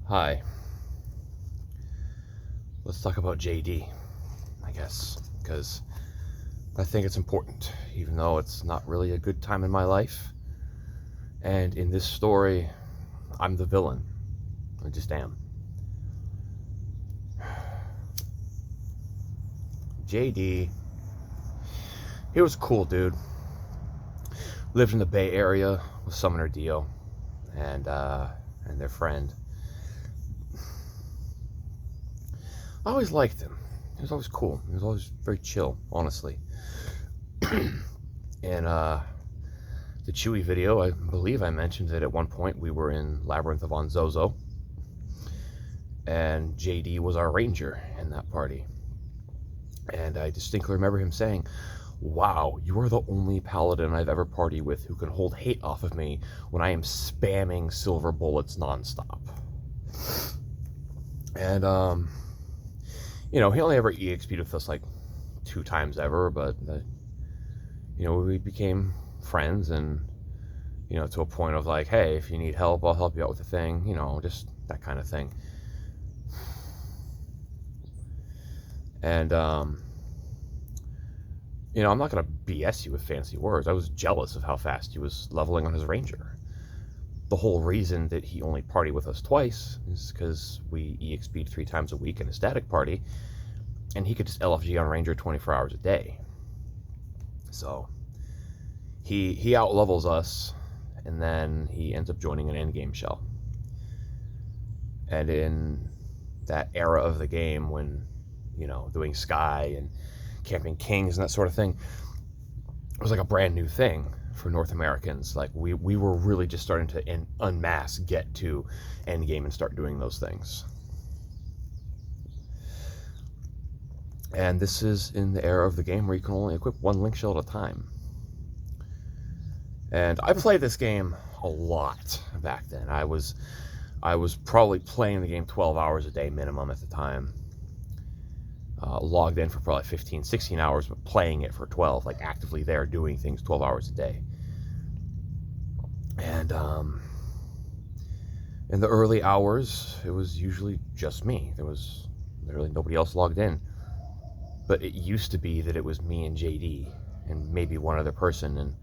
Hi. Let's talk about Jaydee, I guess, because I think it's important, even though it's not really a good time in my life. And in this story, I'm the villain. I just am. Jaydee, he was a cool dude. Lived in the Bay Area with Summoner Dio and their friend. I always liked him. He was always cool. He was always very chill, honestly. And the Chewy video, I believe I mentioned that at one point we were in Labyrinth of Onzozo, and Jaydee was our ranger in that party. And I distinctly remember him saying, "Wow, you are the only paladin I've ever partied with who can hold hate off of me when I am spamming silver bullets nonstop." And he only ever EXP'd with us like 2 times ever, but we became friends, and to a point of like, hey, if you need help, I'll help you out with the thing, just that kind of thing. And I'm not gonna BS you with fancy words. I was jealous of how fast he was leveling on his ranger. The whole reason that he only partied with us twice is because we EXP'd 3 times a week in a static party, and he could just LFG on ranger 24 hours a day. So he out levels us, and then he ends up joining an endgame shell. And in that era of the game, when doing Sky and camping Kings and that sort of thing, it was like a brand new thing for North Americans. Like we were really just starting to en masse get to endgame and start doing those things. And this is in the era of the game where you can only equip 1 link shell at a time. And I played this game a lot back then. I was probably playing the game 12 hours a day minimum at the time. Logged in for probably 15, 16 hours, but playing it for 12, like actively there doing things 12 hours a day. And in the early hours, it was usually just me. There was literally nobody else logged in. But it used to be that it was me and Jaydee and maybe one other person. And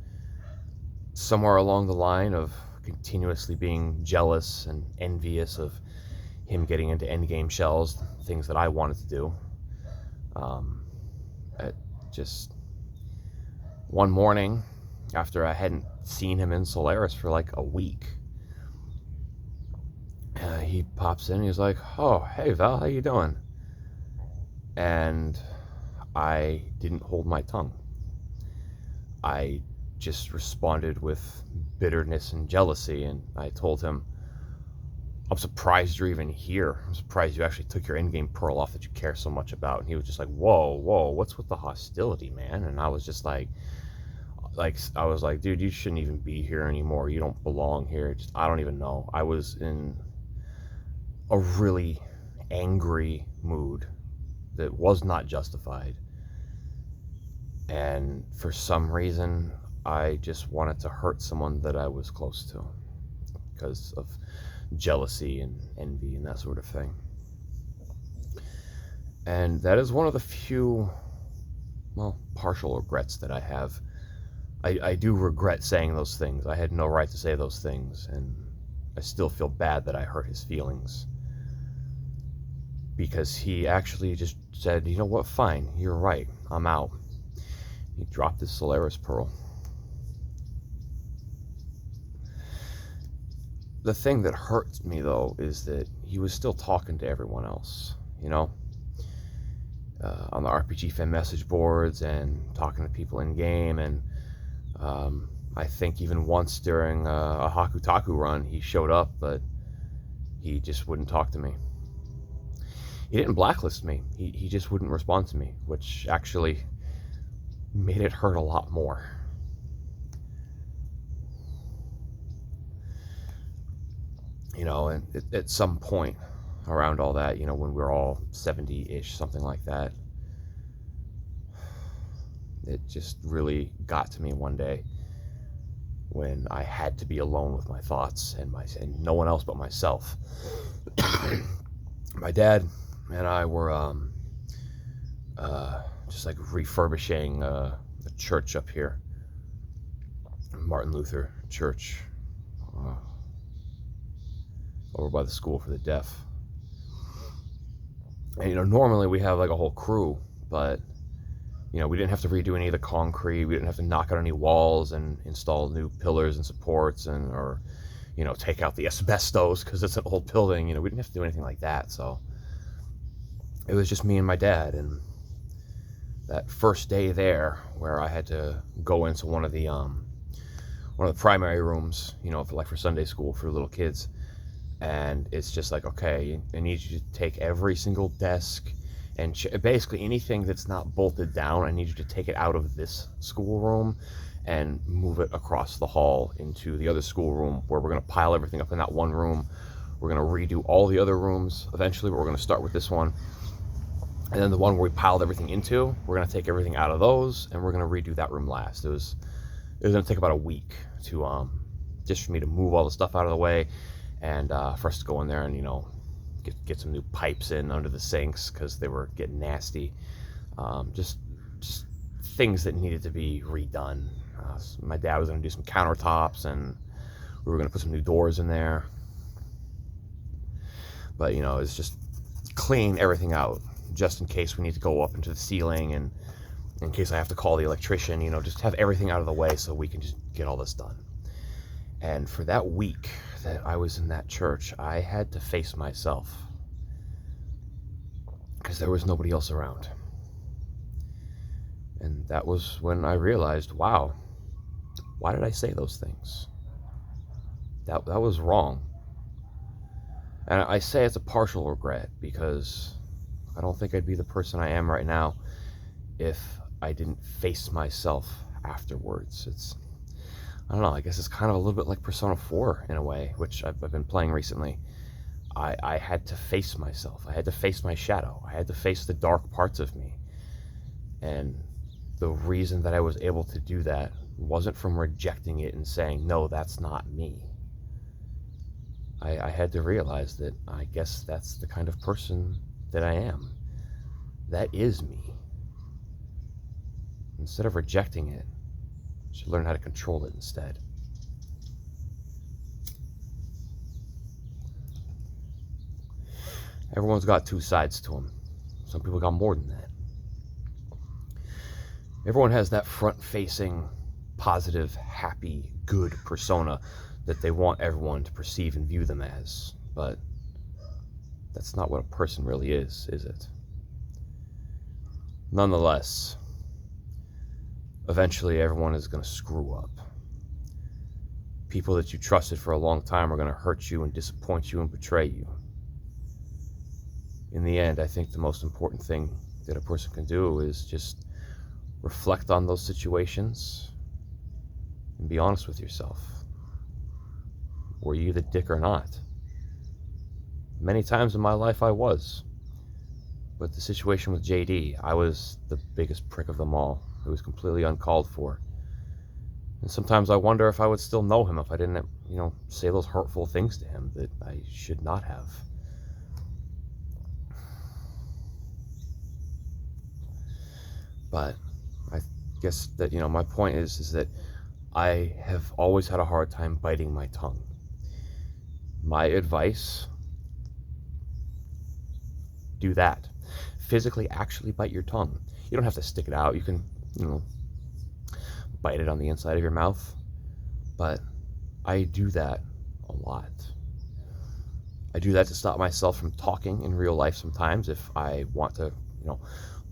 somewhere along the line of continuously being jealous and envious of him getting into endgame shells, things that I wanted to do, just one morning, after I hadn't seen him in Solaris for like a week, he pops in and he's like, "Oh, hey Val, how you doing?" And I didn't hold my tongue. I just responded with bitterness and jealousy, and I told him, "I'm surprised you're even here. I'm surprised you actually took your endgame pearl off that you care so much about." And he was just like, whoa, what's with the hostility, man? And I was just like, I was like, dude, you shouldn't even be here anymore. You don't belong here. I don't even know. I was in a really angry mood that was not justified. And for some reason, I just wanted to hurt someone that I was close to because of jealousy and envy and that sort of thing. And that is one of the few, partial regrets that I have. I do regret saying those things. I had no right to say those things, and I still feel bad that I hurt his feelings. Because he actually just said, "You know what, fine, you're right, I'm out." He dropped his Solaris Pearl. The thing that hurts me, though, is that he was still talking to everyone else, on the RPG fan message boards and talking to people in game. And I think even once during a Hakutaku run, he showed up, but he just wouldn't talk to me. He didn't blacklist me. He just wouldn't respond to me, which actually made it hurt a lot more. And at some point around all that, when we were all 70-ish, something like that, it just really got to me one day when I had to be alone with my thoughts and no one else but myself. My dad and I were just like refurbishing a church up here, Martin Luther Church, uh, over by the school for the deaf. And normally we have like a whole crew, but we didn't have to redo any of the concrete. We didn't have to knock out any walls and install new pillars and supports, or take out the asbestos because it's an old building. We didn't have to do anything like that. So it was just me and my dad. And that first day there, where I had to go into one of the primary rooms, for Sunday school for little kids, and it's just like, okay, I need you to take every single desk and basically anything that's not bolted down, I need you to take it out of this schoolroom and move it across the hall into the other schoolroom, where we're going to pile everything up in that one room. We're going to redo all the other rooms eventually, but we're going to start with this one. And then the one where we piled everything into, we're going to take everything out of those, and we're going to redo that room last. It was going to take about a week to just for me to move all the stuff out of the way, and for us to go in there and get some new pipes in under the sinks because they were getting nasty. Just things that needed to be redone. So my dad was going to do some countertops, and we were going to put some new doors in there. But it's just clean everything out, just in case we need to go up into the ceiling, and in case I have to call the electrician, just have everything out of the way so we can just get all this done. And for that week that I was in that church, I had to face myself because there was nobody else around. And that was when I realized, wow, why did I say those things? That was wrong. And I say it's a partial regret, because I don't think I'd be the person I am right now if I didn't face myself afterwards. I don't know, I guess it's kind of a little bit like Persona 4 in a way, which I've been playing recently. I had to face myself. I had to face my shadow. I had to face the dark parts of me. And the reason that I was able to do that wasn't from rejecting it and saying, no, that's not me. I had to realize that I guess that's the kind of person that I am. That is me. Instead of rejecting it, I should learn how to control it instead. Everyone's got two sides to them. Some people got more than that. Everyone has that front-facing, positive, happy, good persona that they want everyone to perceive and view them as. But that's not what a person really is it? Nonetheless, eventually everyone is going to screw up. People that you trusted for a long time are going to hurt you and disappoint you and betray you. In the end, I think the most important thing that a person can do is just reflect on those situations and be honest with yourself. Were you the dick or not? Many times in my life I was. But the situation with Jaydee, I was the biggest prick of them all. It was completely uncalled for. And sometimes I wonder if I would still know him if I didn't, say those hurtful things to him that I should not have. But I guess that, my point is that I have always had a hard time biting my tongue. My advice, do that. Physically actually bite your tongue. You don't have to stick it out. You can, bite it on the inside of your mouth. But I do that a lot. I do that to stop myself from talking in real life sometimes if I want to,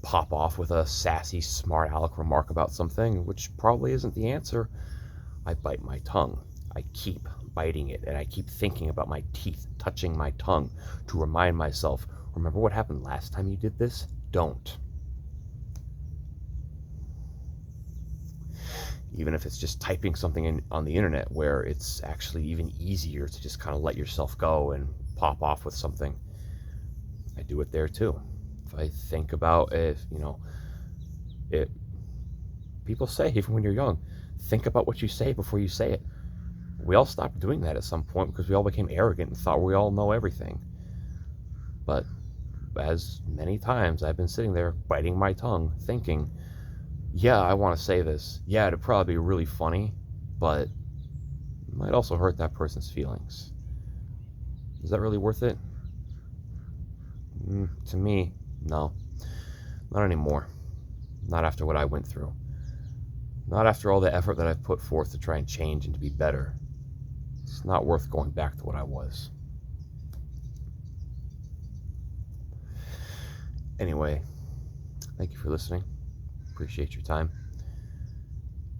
pop off with a sassy, smart aleck remark about something, which probably isn't the answer. I bite my tongue. I keep biting it, and I keep thinking about my teeth touching my tongue to remind myself, remember what happened last time you did this? Don't. Even if it's just typing something on the internet where it's actually even easier to just kind of let yourself go and pop off with something, I do it there too. If I think about people say, even when you're young, think about what you say before you say it. We all stopped doing that at some point because we all became arrogant and thought we all know everything. But as many times I've been sitting there biting my tongue thinking, yeah, I want to say this. Yeah, it'd probably be really funny, but it might also hurt that person's feelings. Is that really worth it? To me, no. Not anymore. Not after what I went through. Not after all the effort that I've put forth to try and change and to be better. It's not worth going back to what I was. Anyway, thank you for listening. Appreciate your time.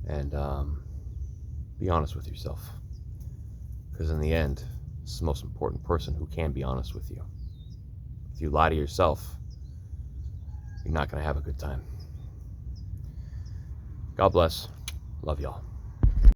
And be honest with yourself. Because in the end, it's the most important person who can be honest with you. If you lie to yourself, you're not going to have a good time. God bless. Love y'all.